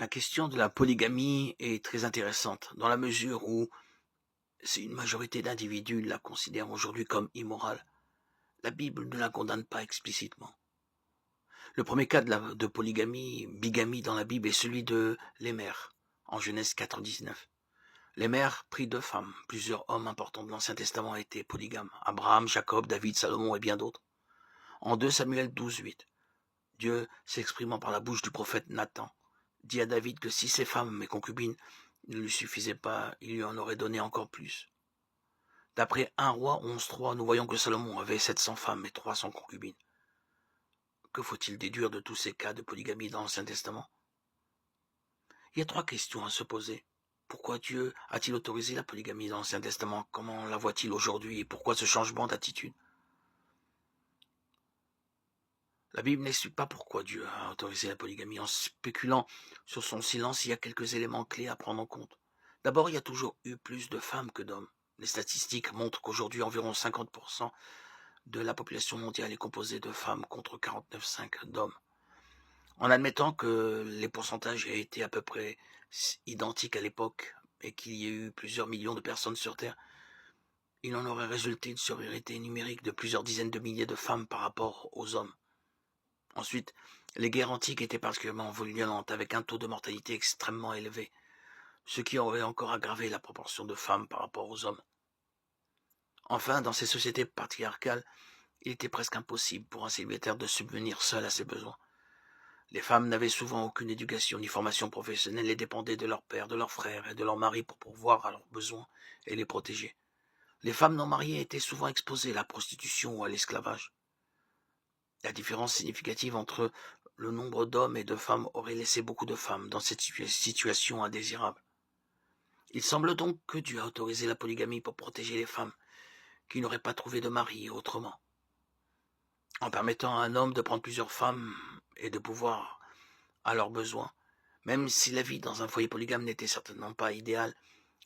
La question de la polygamie est très intéressante, dans la mesure où, si une majorité d'individus la considèrent aujourd'hui comme immorale, la Bible ne la condamne pas explicitement. Le premier cas de polygamie, bigamie dans la Bible est celui de Lémère, en Genèse 4,19. Lémère prit 2 femmes. Plusieurs hommes importants de l'Ancien Testament étaient polygames. Abraham, Jacob, David, Salomon et bien d'autres. En 2 Samuel 12,8, Dieu, s'exprimant par la bouche du prophète Nathan, dit à David que si ses femmes et concubines ne lui suffisaient pas, il lui en aurait donné encore plus. D'après 1 Roi 11,3, nous voyons que Salomon avait 700 femmes et 300 concubines. Que faut-il déduire de tous ces cas de polygamie dans l'Ancien Testament? Il y a 3 questions à se poser. Pourquoi Dieu a-t-il autorisé la polygamie dans l'Ancien Testament? Comment la voit-il aujourd'hui? Et pourquoi ce changement d'attitude? La Bible n'explique pas pourquoi Dieu a autorisé la polygamie. En spéculant sur son silence, il y a quelques éléments clés à prendre en compte. D'abord, il y a toujours eu plus de femmes que d'hommes. Les statistiques montrent qu'aujourd'hui, environ 50% de la population mondiale est composée de femmes contre 49,5% d'hommes. En admettant que les pourcentages aient été à peu près identiques à l'époque et qu'il y ait eu plusieurs millions de personnes sur Terre, il en aurait résulté une supériorité numérique de plusieurs dizaines de milliers de femmes par rapport aux hommes. Ensuite, les guerres antiques étaient particulièrement violentes, avec un taux de mortalité extrêmement élevé, ce qui aurait encore aggravé la proportion de femmes par rapport aux hommes. Enfin, dans ces sociétés patriarcales, il était presque impossible pour un célibataire de subvenir seul à ses besoins. Les femmes n'avaient souvent aucune éducation ni formation professionnelle et dépendaient de leur père, de leurs frères et de leur mari pour pourvoir à leurs besoins et les protéger. Les femmes non mariées étaient souvent exposées à la prostitution ou à l'esclavage. La différence significative entre le nombre d'hommes et de femmes aurait laissé beaucoup de femmes dans cette situation indésirable. Il semble donc que Dieu a autorisé la polygamie pour protéger les femmes qui n'auraient pas trouvé de mari autrement. En permettant à un homme de prendre plusieurs femmes et de pouvoir à leurs besoins, même si la vie dans un foyer polygame n'était certainement pas idéale,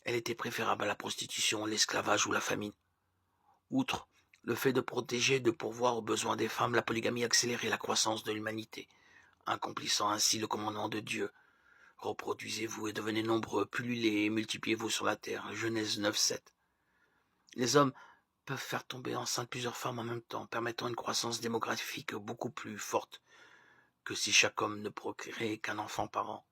elle était préférable à la prostitution, l'esclavage ou la famine. Outre le fait de protéger, de pourvoir aux besoins des femmes, la polygamie accélérait la croissance de l'humanité, accomplissant ainsi le commandement de Dieu. Reproduisez-vous et devenez nombreux, pullulez et multipliez-vous sur la terre. Genèse 9,7. Les hommes peuvent faire tomber enceinte plusieurs femmes en même temps, permettant une croissance démographique beaucoup plus forte que si chaque homme ne procréait qu'un enfant par an.